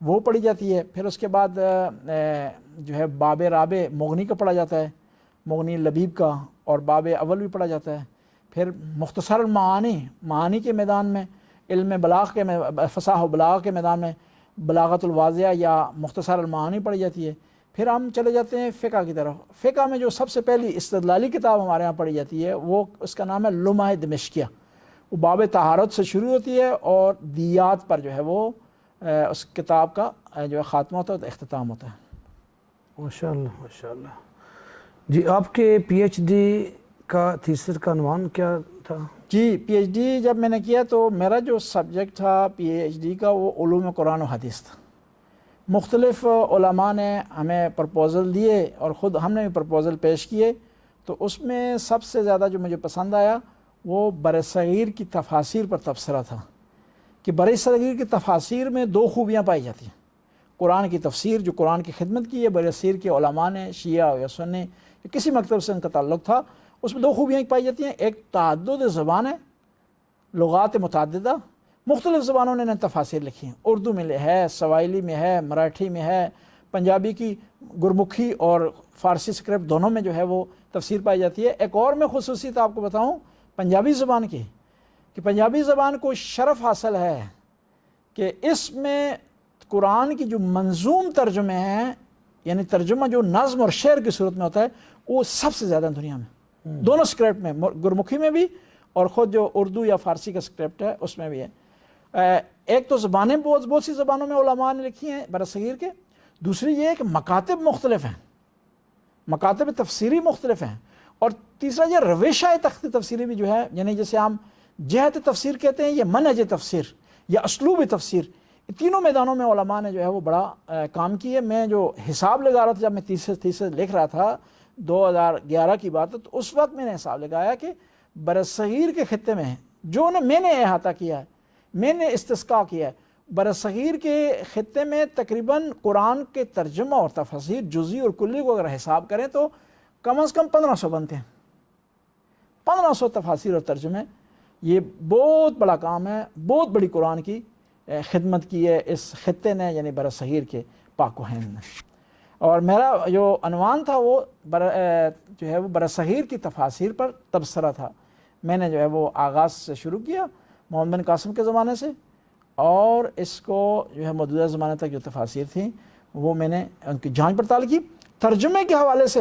وہ پڑھی جاتی ہے. پھر اس کے بعد جو ہے باب رابع مغنی کا پڑھا جاتا ہے, مغنی لبیب کا, اور باب اول بھی پڑھا جاتا ہے. پھر مختصر المعانی, معانی کے میدان میں, علم بلاغ کے فصاحہ و بلاغہ کے میدان میں بلاغت الواضحہ یا مختصر المعانی پڑھی جاتی ہے. پھر ہم چلے جاتے ہیں فقہ کی طرف. فقہ میں جو سب سے پہلی استدلالی کتاب ہمارے ہاں پڑھی جاتی ہے وہ اس کا نام ہے لمح دمشقیہ. وہ باب طہارت سے شروع ہوتی ہے اور دیات پر جو ہے وہ اس کتاب کا جو ہے خاتمہ ہوتا ہے تو اختتام ہوتا ہے. ماشاءاللہ ماشاءاللہ. جی آپ کے پی ایچ ڈی کا تھیسس کا عنوان کیا تھا؟ جی پی ایچ ڈی جب میں نے کیا تو میرا جو سبجیکٹ تھا پی ایچ ڈی کا وہ علوم قرآن و حدیث تھا. مختلف علماء نے ہمیں پرپوزل دیے اور خود ہم نے بھی پرپوزل پیش کیے. تو اس میں سب سے زیادہ جو مجھے پسند آیا وہ برصغیر کی تفاسیر پر تبصرہ تھا کہ برصغیر کی تفاسیر میں دو خوبیاں پائی جاتی ہیں. قرآن کی تفسیر جو قرآن کی خدمت کی ہے برصغیر کے علماء نے, شیعہ یا سنی یا کسی مکتب سے ان کا تعلق تھا, اس میں دو خوبیاں پائی جاتی ہیں. ایک تعدد زبان ہے, لغات متعددہ, مختلف زبانوں نے تفاسیر لکھی ہیں. اردو میں ہے, سواحلی میں ہے, مراٹھی میں ہے, پنجابی کی گرمکھی اور فارسی اسکرپٹ دونوں میں جو ہے وہ تفسیر پائی جاتی ہے. ایک اور میں خصوصیت آپ کو بتاؤں پنجابی زبان کی, کہ پنجابی زبان کو شرف حاصل ہے کہ اس میں قرآن کی جو منظوم ترجمے ہیں, یعنی ترجمہ جو نظم اور شعر کی صورت میں ہوتا ہے, وہ سب سے زیادہ دنیا میں دونوں اسکرپٹ میں, گرمکھی میں بھی اور خود جو اردو یا فارسی کا اسکرپٹ ہے اس میں بھی ہے. ایک تو زبانیں بہت سی زبانوں میں علماء نے لکھی ہیں برصغیر کے. دوسری یہ ہے کہ مکاتب مختلف ہیں, مکاتب تفسیری مختلف ہیں. اور تیسرا یہ روشہ تفسیری بھی جو ہے, یعنی جیسے ہم جہت تفسیر کہتے ہیں یا منہج تفسیر یا اسلوب تفسیر, تینوں میدانوں میں علماء نے جو ہے وہ بڑا کام کی ہے. میں جو حساب لگا رہا تھا جب میں تیسرے لکھ رہا تھا 2011 کی بات ہے, تو اس وقت میں نے حساب لگایا کہ برصغیر کے خطے میں جو میں نے احاطہ کیا ہے, میں نے استسقاء کیا ہے, برصغیر کے خطے میں تقریباً قرآن کے ترجمہ اور تفسیر جزئی اور کلی کو اگر حساب کریں تو کم از کم 1500 بنتے ہیں. 1500 تفاسیر اور ترجمے, یہ بہت بڑا کام ہے. بہت بڑی قرآن کی خدمت کی ہے اس خطے نے, یعنی برصغیر کے پاک و ہند نے. اور میرا جو عنوان تھا وہ جو ہے وہ برصغیر کی تفاسیر پر تبصرہ تھا. میں نے جو ہے وہ آغاز سے شروع کیا محمد بن قاسم کے زمانے سے, اور اس کو جو ہے موجودہ زمانے تک جو تفاسیر تھیں وہ میں نے ان کی جانچ پڑتال کی. ترجمے کے حوالے سے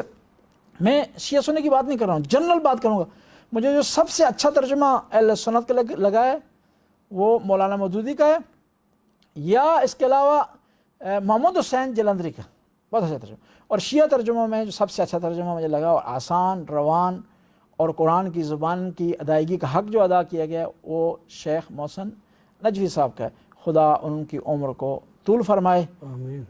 میں شیعہ سنی کی بات نہیں کر رہا ہوں, جنرل بات کروں گا. مجھے جو سب سے اچھا ترجمہ اہل سنت کا لگا ہے وہ مولانا مودودی کا ہے, یا اس کے علاوہ محمد حسین جلندری کا بہت اچھا ترجمہ. اور شیعہ ترجموں میں جو سب سے اچھا ترجمہ مجھے لگا اور آسان, روان اور قرآن کی زبان کی ادائیگی کا حق جو ادا کیا گیا وہ شیخ محسن نجوی صاحب کا ہے. خدا ان کی عمر کو طول فرمائے. آمین.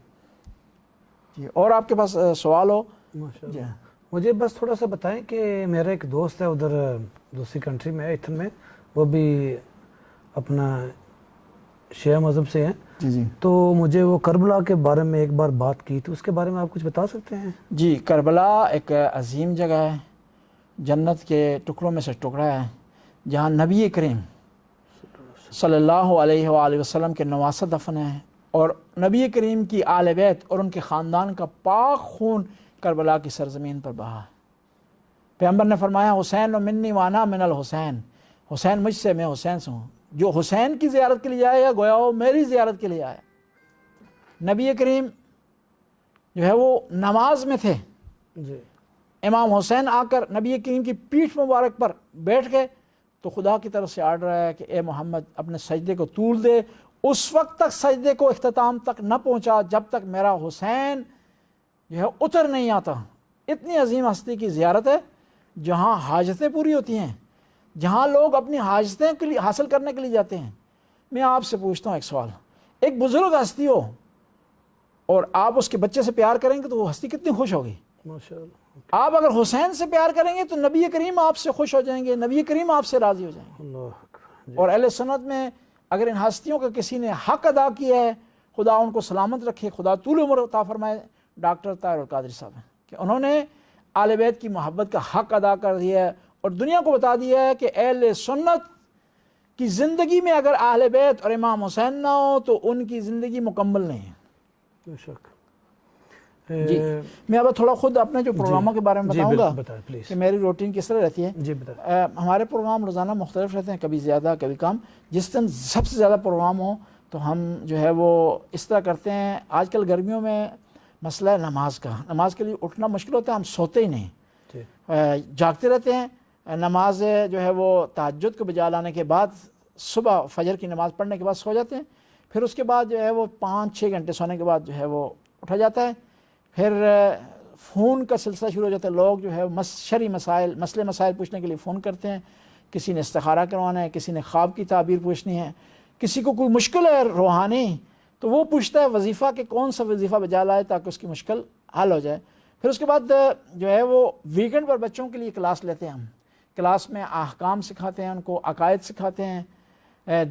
جی اور آپ کے پاس سوال ہو؟ ماشاءاللہ. مجھے بس تھوڑا سا بتائیں کہ میرا ایک دوست ہے ادھر دوسری کنٹری میں, ایتھن میں, وہ بھی اپنا شیعہ مذہب سے ہیں. جی تو مجھے وہ کربلا کے بارے میں ایک بار بات کی, تو اس کے بارے میں آپ کچھ بتا سکتے ہیں؟ جی, کربلا ایک عظیم جگہ ہے, جنت کے ٹکڑوں میں سے ٹکڑا ہے, جہاں نبی کریم صلی اللہ علیہ وآلہ وسلم کے نواسہ دفن ہیں, اور نبی کریم کی آل بیت اور ان کے خاندان کا پاک خون کربلا کی سرزمین پر بہا. پیغمبر نے فرمایا حسین و منی وانا من الحسین, حسین مجھ سے, میں حسین سے ہوں. جو حسین کی زیارت کے لیے آئے گا گویا وہ میری زیارت کے لیے آیا. نبی کریم جو ہے وہ نماز میں تھے, جی. امام حسین آ کر نبی کریم کی پیٹھ مبارک پر بیٹھ گئے تو خدا کی طرف سے آرڈر ہے کہ اے محمد اپنے سجدے کو طول دے. اس وقت تک سجدے کو اختتام تک نہ پہنچا جب تک میرا حسین جو ہے اتر نہیں آتا. اتنی عظیم ہستی کی زیارت ہے جہاں حاجتیں پوری ہوتی ہیں, جہاں لوگ اپنی حاجتیں کے لیے حاصل کرنے کے لیے جاتے ہیں. میں آپ سے پوچھتا ہوں ایک سوال, ایک بزرگ ہستی ہو اور آپ اس کے بچے سے پیار کریں گے تو وہ ہستی کتنی خوش ہوگی. ماشاءاللہ. آپ اگر حسین سے پیار کریں گے تو نبی کریم آپ سے خوش ہو جائیں گے, نبی کریم آپ سے راضی ہو جائیں گے. اللہ اکبر. اور اہل سنت میں اگر ان ہستیوں کا کسی نے حق ادا کیا ہے, خدا ان کو سلامت رکھے, خدا طول عمر عطا فرمائے, ڈاکٹر طاہر القادری صاحب ہیں کہ انہوں نے آل بیت کی محبت کا حق ادا کر دیا ہے اور دنیا کو بتا دیا ہے کہ اہل سنت کی زندگی میں اگر اہل بیت اور امام حسین نہ ہو تو ان کی زندگی مکمل نہیں ہے. بے شک. جی میں اب تھوڑا خود اپنے جو پروگراموں کے بارے میں بتاؤں گا بتائیں پلیز. کہ میری روٹین کس طرح رہتی ہے. جی بتائیں. ہمارے پروگرام روزانہ مختلف رہتے ہیں, کبھی زیادہ کبھی کم. جس دن سب سے زیادہ پروگرام ہو تو ہم جو ہے وہ اس طرح کرتے ہیں. آج کل گرمیوں میں مسئلہ ہے نماز کا, نماز کے لیے اٹھنا مشکل ہوتا ہے, ہم سوتے ہی نہیں, جاگتے رہتے ہیں. نماز جو ہے وہ تہجد کو بجا لانے کے بعد صبح فجر کی نماز پڑھنے کے بعد سو جاتے ہیں. پھر اس کے بعد جو ہے وہ 5-6 گھنٹے سونے کے بعد جو ہے وہ اٹھا جاتا ہے. پھر فون کا سلسلہ شروع ہو جاتا ہے. لوگ جو ہے شرعی مسئلے مسائل پوچھنے کے لیے فون کرتے ہیں. کسی نے استخارہ کروانا ہے, کسی نے خواب کی تعبیر پوچھنی ہے, کسی کو کوئی مشکل ہے روحانی تو وہ پوچھتا ہے وظیفہ کہ کون سا وظیفہ بجا لائے تاکہ اس کی مشکل حل ہو جائے. پھر اس کے بعد جو ہے وہ ویکنڈ پر بچوں کے لیے کلاس لیتے ہیں. ہم کلاس میں احکام سکھاتے ہیں, ان کو عقائد سکھاتے ہیں,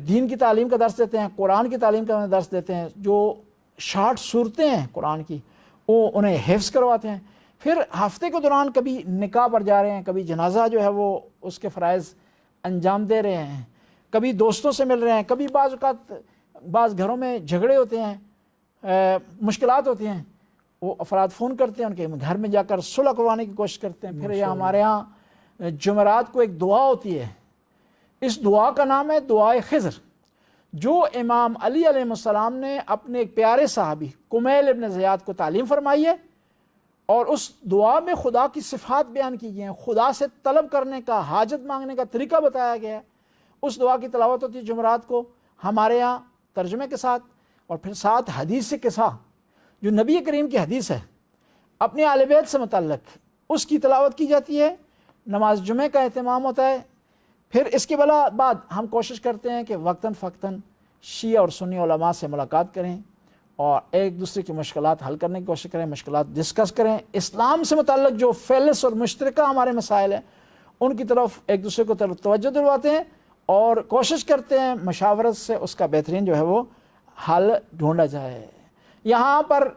دین کی تعلیم کا درس دیتے ہیں, قرآن کی تعلیم کا درس دیتے ہیں. جو شارٹ صورتیں ہیں قرآن کی وہ انہیں حفظ کرواتے ہیں. پھر ہفتے کے دوران کبھی نکاح پر جا رہے ہیں, کبھی جنازہ جو ہے وہ اس کے فرائض انجام دے رہے ہیں, کبھی دوستوں سے مل رہے ہیں, کبھی بعض اوقات بعض گھروں میں جھگڑے ہوتے ہیں, مشکلات ہوتی ہیں, وہ افراد فون کرتے ہیں, ان کے گھر میں جا کر صلح کروانے کی کوشش کرتے ہیں. پھر یہ ہمارے ہاں جمعرات کو ایک دعا ہوتی ہے, اس دعا کا نام ہے دعائے خضر, جو امام علی علیہ السلام نے اپنے ایک پیارے صحابی کمیل ابن زیاد کو تعلیم فرمائی ہے. اور اس دعا میں خدا کی صفات بیان کی گئی ہیں, خدا سے طلب کرنے کا, حاجت مانگنے کا طریقہ بتایا گیا ہے. اس دعا کی تلاوت ہوتی ہے جمعرات کو ہمارے ہاں ترجمے کے ساتھ, اور پھر ساتھ حدیث سے قصہ جو نبی کریم کی حدیث ہے اپنے اہل بیت سے متعلق, اس کی تلاوت کی جاتی ہے. نماز جمعہ کا اہتمام ہوتا ہے. پھر اس کے بعد ہم کوشش کرتے ہیں کہ وقتاً فوقتاً شیعہ اور سنی علماء سے ملاقات کریں اور ایک دوسرے کی مشکلات حل کرنے کی کوشش کریں, مشکلات ڈسکس کریں. اسلام سے متعلق جو فیلس اور مشترکہ ہمارے مسائل ہیں ان کی طرف ایک دوسرے کو توجہ دلواتے ہیں اور کوشش کرتے ہیں مشاورت سے اس کا بہترین جو ہے وہ حل ڈھونڈا جائے. یہاں پر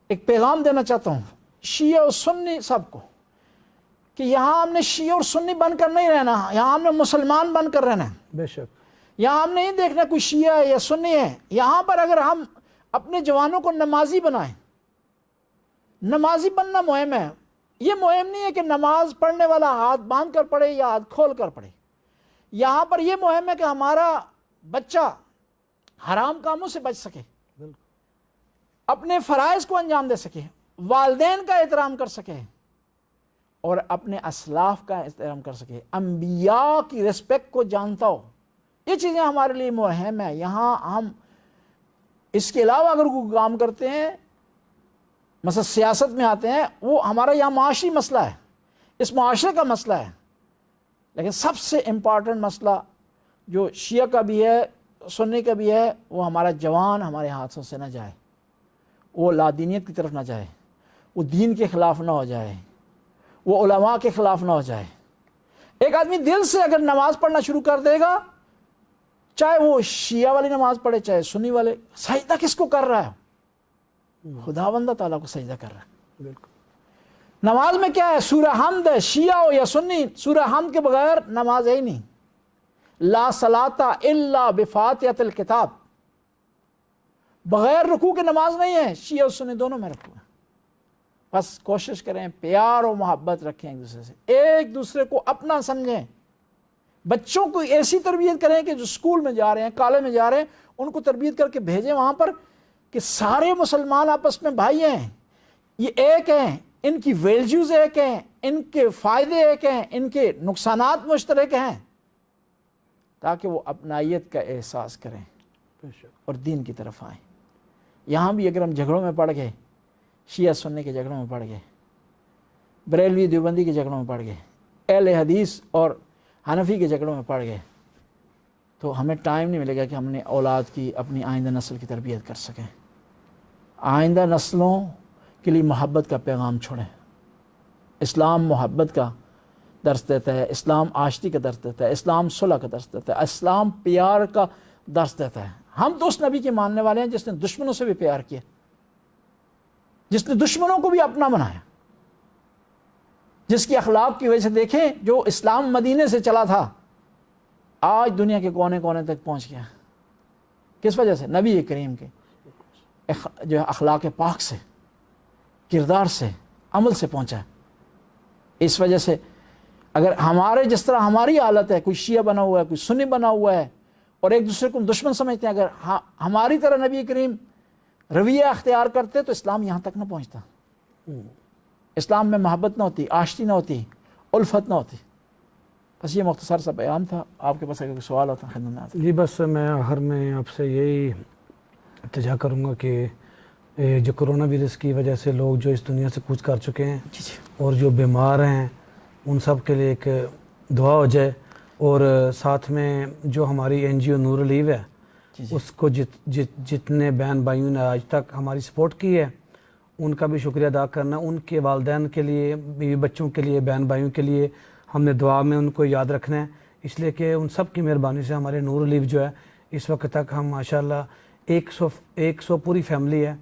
ایک پیغام دینا چاہتا ہوں شیعہ اور سنی سب کو کہ یہاں ہم نے شیعہ اور سنی بن کر نہیں رہنا, یہاں ہم نے مسلمان بن کر رہنا ہے. بے شک. یہاں ہم نہیں دیکھنا کوئی شیعہ ہے یا سنی ہے. یہاں پر اگر ہم اپنے جوانوں کو نمازی بنائیں, نمازی بننا مہم ہے. یہ مہم نہیں ہے کہ نماز پڑھنے والا ہاتھ باندھ کر پڑھے یا ہاتھ کھول کر پڑھے. یہاں پر یہ مہم ہے کہ ہمارا بچہ حرام کاموں سے بچ سکے, اپنے فرائض کو انجام دے سکے, والدین کا احترام کر سکے اور اپنے اسلاف کا احترام کر سکے, انبیاء کی ریسپیکٹ کو جانتا ہو. یہ چیزیں ہمارے لیے مہم ہے. یہاں ہم اس کے علاوہ اگر کوئی کام کرتے ہیں, مثلا سیاست میں آتے ہیں, وہ ہمارا یہاں معاشی مسئلہ ہے, اس معاشرے کا مسئلہ ہے. لیکن سب سے امپارٹنٹ مسئلہ جو شیعہ کا بھی ہے سنی کا بھی ہے, وہ ہمارا جوان ہمارے ہاتھوں سے نہ جائے, وہ لادینیت کی طرف نہ جائے, وہ دین کے خلاف نہ ہو جائے, وہ علماء کے خلاف نہ ہو جائے. ایک آدمی دل سے اگر نماز پڑھنا شروع کر دے گا, چاہے وہ شیعہ والی نماز پڑھے چاہے سنی والے, سجدہ کس کو کر رہا ہے؟ خداوند تعالیٰ کو سجدہ کر رہا ہے. بالکل. نماز میں کیا ہے؟ سورہ حمد ہے, شیعہ ہو یا سنی, سورہ حمد کے بغیر نماز ہے ہی نہیں. لا صلاۃ الا بفاتحۃ الکتاب, بغیر رکوع کے نماز نہیں ہے. شیعہ اور سنی دونوں میں رکوع ہے. بس کوشش کریں پیار و محبت رکھیں ایک دوسرے سے, ایک دوسرے کو اپنا سمجھیں. بچوں کو ایسی تربیت کریں کہ جو اسکول میں جا رہے ہیں, کالج میں جا رہے ہیں, ان کو تربیت کر کے بھیجیں وہاں پر کہ سارے مسلمان آپس میں بھائی ہیں, یہ ایک ہیں, ان کی ویلیوز ایک ہیں, ان کے فائدے ایک ہیں, ان کے نقصانات مشترک ہیں, تاکہ وہ اپنائیت کا احساس کریں اور دین کی طرف آئیں. یہاں بھی اگر ہم جھگڑوں میں پڑ گئے, شیعہ سنی کے جھگڑوں میں پڑ گئے, بریلوی دیوبندی کے جھگڑوں میں پڑ گئے, اہل حدیث اور حنفی کے جھگڑوں میں پڑ گئے, تو ہمیں ٹائم نہیں ملے گا کہ ہم نے اولاد کی, اپنی آئندہ نسل کی تربیت کر سکیں. آئندہ نسلوں کے لیے محبت کا پیغام چھوڑیں. اسلام محبت کا درس دیتا ہے, اسلام آشتی کا درس دیتا ہے, اسلام صلح کا درس دیتا ہے, اسلام پیار کا درس دیتا ہے. ہم تو اس نبی کے ماننے والے ہیں جس نے دشمنوں سے بھی پیار کیا, جس نے دشمنوں کو بھی اپنا بنایا, جس کی اخلاق کی وجہ سے دیکھیں جو اسلام مدینے سے چلا تھا آج دنیا کے کونے کونے تک پہنچ گیا. کس وجہ سے؟ نبی کریم کے جو ہے اخلاق پاک سے، کردار سے، عمل سے پہنچا ہے. اس وجہ سے اگر ہمارے جس طرح ہماری حالت ہے، کوئی شیعہ بنا ہوا ہے، کوئی سنی بنا ہوا ہے اور ایک دوسرے کو دشمن سمجھتے ہیں، اگر ہماری طرح نبی کریم رویہ اختیار کرتے تو اسلام یہاں تک نہ پہنچتا. اسلام میں محبت نہ ہوتی، آشتی نہ ہوتی، الفت نہ ہوتی. بس یہ مختصر سا بیان تھا. آپ کے پاس اگر کوئی سوال ہوتا ہے خدمت میں حاضر. جی بس میں آخر میں آپ سے یہی التجا کروں گا کہ جو کرونا وائرس کی وجہ سے لوگ جو اس دنیا سے کوچ کر چکے ہیں اور جو بیمار ہیں ان سب کے لیے ایک دعا ہو جائے، اور ساتھ میں جو ہماری NGO نور اللیو ہے اس کو جتنے بہن بھائیوں نے آج تک ہماری سپورٹ کی ہے ان کا بھی شکریہ ادا کرنا. ان کے والدین کے لیے، بیوی بچوں کے لیے، بہن بھائیوں کے لیے ہم نے دعا میں ان کو یاد رکھنا ہے، اس لیے کہ ان سب کی مہربانی سے ہمارے نور اللیو جو ہے اس وقت تک ہم ماشاءاللہ 100 پوری فیملی ہے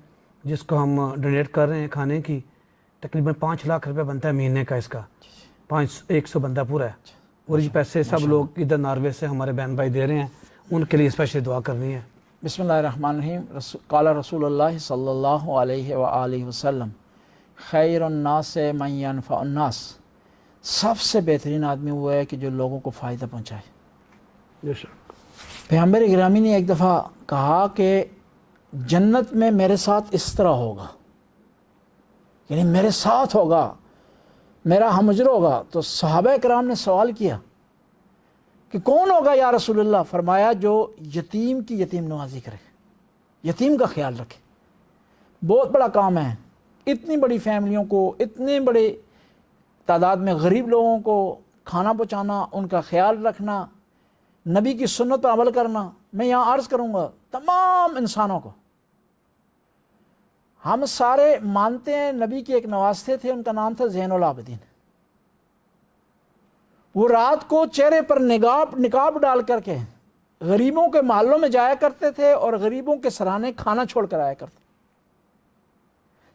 جس کو ہم ڈونیٹ کر رہے ہیں کھانے کی. تقریباً 5 لاکھ روپے بنتا ہے مہینے کا، اس کا 100 بندہ پورا ہے. اور یہ پیسے سب لوگ ادھر ناروے سے ہمارے بہن بھائی دے رہے ہیں، ان کے لیے اسپیشلی دعا کرنی ہے. بسم اللہ الرحمن الرحیم. قال رسول اللہ صلی اللہ علیہ وآلہ وسلم خیر الناس من ینفع الناس. سب سے بہترین آدمی وہ ہے کہ جو لوگوں کو فائدہ پہنچائے. پیغمبر گرامی نے ایک دفعہ کہا کہ جنت میں میرے ساتھ اس طرح ہوگا، یعنی میرے ساتھ ہوگا، میرا ہمجر ہوگا. تو صحابہ کرام نے سوال کیا کہ کون ہوگا یا رسول اللہ؟ فرمایا جو یتیم کی یتیم نوازی کرے، یتیم کا خیال رکھے. بہت بڑا کام ہے. اتنی بڑی فیملیوں کو، اتنے بڑے تعداد میں غریب لوگوں کو کھانا پہنچانا، ان کا خیال رکھنا، نبی کی سنت پر عمل کرنا. میں یہاں عرض کروں گا تمام انسانوں کو، ہم سارے مانتے ہیں نبی کے ایک نواستے تھے، ان کا نام تھا زین العابدین. وہ رات کو چہرے پر نقاب ڈال کر کے غریبوں کے محلوں میں جایا کرتے تھے اور غریبوں کے سرانے کھانا چھوڑ کر آیا کرتے.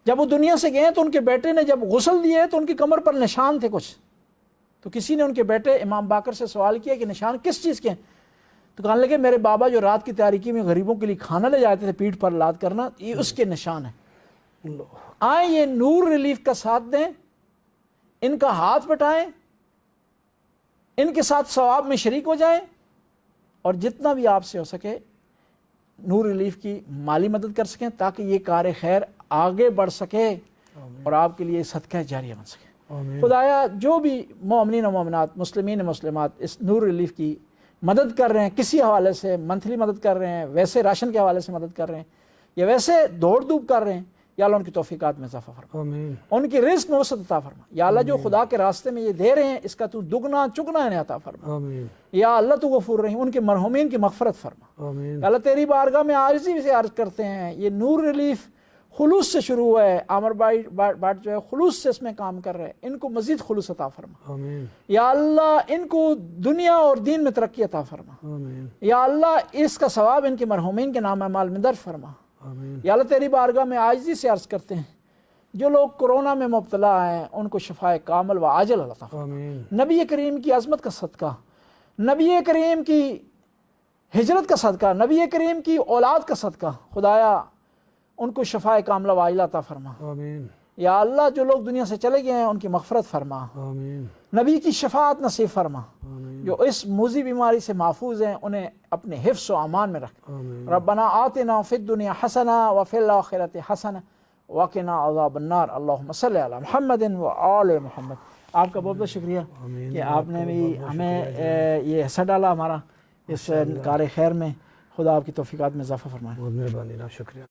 جب وہ دنیا سے گئے تو ان کے بیٹے نے جب غسل دیے تو ان کی کمر پر نشان تھے کچھ. تو کسی نے ان کے بیٹے امام باقر سے سوال کیا کہ نشان کس چیز کے ہیں؟ تو کہنے لگے میرے بابا جو رات کی تاریکی میں غریبوں کے لیے کھانا لے جاتے تھے پیٹھ پر لاد کرنا، یہ اس کے نشان ہیں. آئیں یہ نور ریلیف کا ساتھ دیں، ان کا ہاتھ بٹائیں، ان کے ساتھ ثواب میں شریک ہو جائیں، اور جتنا بھی آپ سے ہو سکے نور ریلیف کی مالی مدد کر سکیں تاکہ یہ کار خیر آگے بڑھ سکے اور آپ کے لیے صدقہ جاریہ بن سکے. خدایا جو بھی مومنین و مومنات، مسلمین و مسلمات اس نور ریلیف کی مدد کر رہے ہیں، کسی حوالے سے منتھلی مدد کر رہے ہیں، ویسے راشن کے حوالے سے مدد کر رہے ہیں، یا ویسے دوڑ دھوپ کر رہے ہیں، یا اللہ ان کی توفیقات میں اضافہ فرما، ان کی رزق میں وسعت عطا فرما. یا اللہ جو خدا کے راستے میں یہ دے رہے ہیں اس کا تو دگنا چگنا انہیں عطا فرما. یا اللہ تو غفور رحیم، ان کے مرحومین کی مغفرت فرما. یا اللہ تیری بارگاہ میں عاجزی سے عرض کرتے ہیں، یہ نور ریلیف خلوص سے شروع ہوا ہے، عامر بھائی بٹ جو ہے خلوص سے اس میں کام کر رہے ہیں، ان کو مزید خلوص عطا فرما. یا اللہ ان کو دنیا اور دین میں ترقی عطا فرما. یا اللہ اس کا ثواب ان کے مرحومین کے نام اعمال میں درج فرما. یا اللہ تیری بارگاہ میں عاجزی سے عرض کرتے ہیں جو لوگ کرونا میں مبتلا ہیں ان کو شفائے کامل و عاجل عطا فرما. نبی کریم کی عظمت کا صدقہ، نبی کریم کی ہجرت کا صدقہ، نبی کریم کی اولاد کا صدقہ، خدایا ان کو شفائے کاملہ و عاجلہ عطا فرما. یا اللہ جو لوگ دنیا سے چلے گئے ہیں ان کی مغفرت فرما. نبی کی شفاعت نصیب فرما. جو اس موذی بیماری سے محفوظ ہیں انہیں اپنے حفظ و امان میں رکھ. ربنا آتنا فی الدنیا حسنہ وفی الآخرۃ حسنہ وقنا عذاب النار. اللہم صلی علی محمد و آل محمد. آپ کا بہت بہت شکریہ کہ آپ نے بھی ہمیں یہ حصہ ڈالا ہمارا اس کار خیر میں. خدا آپ کی توفیقات میں اضافہ فرمائے. بہت مہربانی، شکریہ.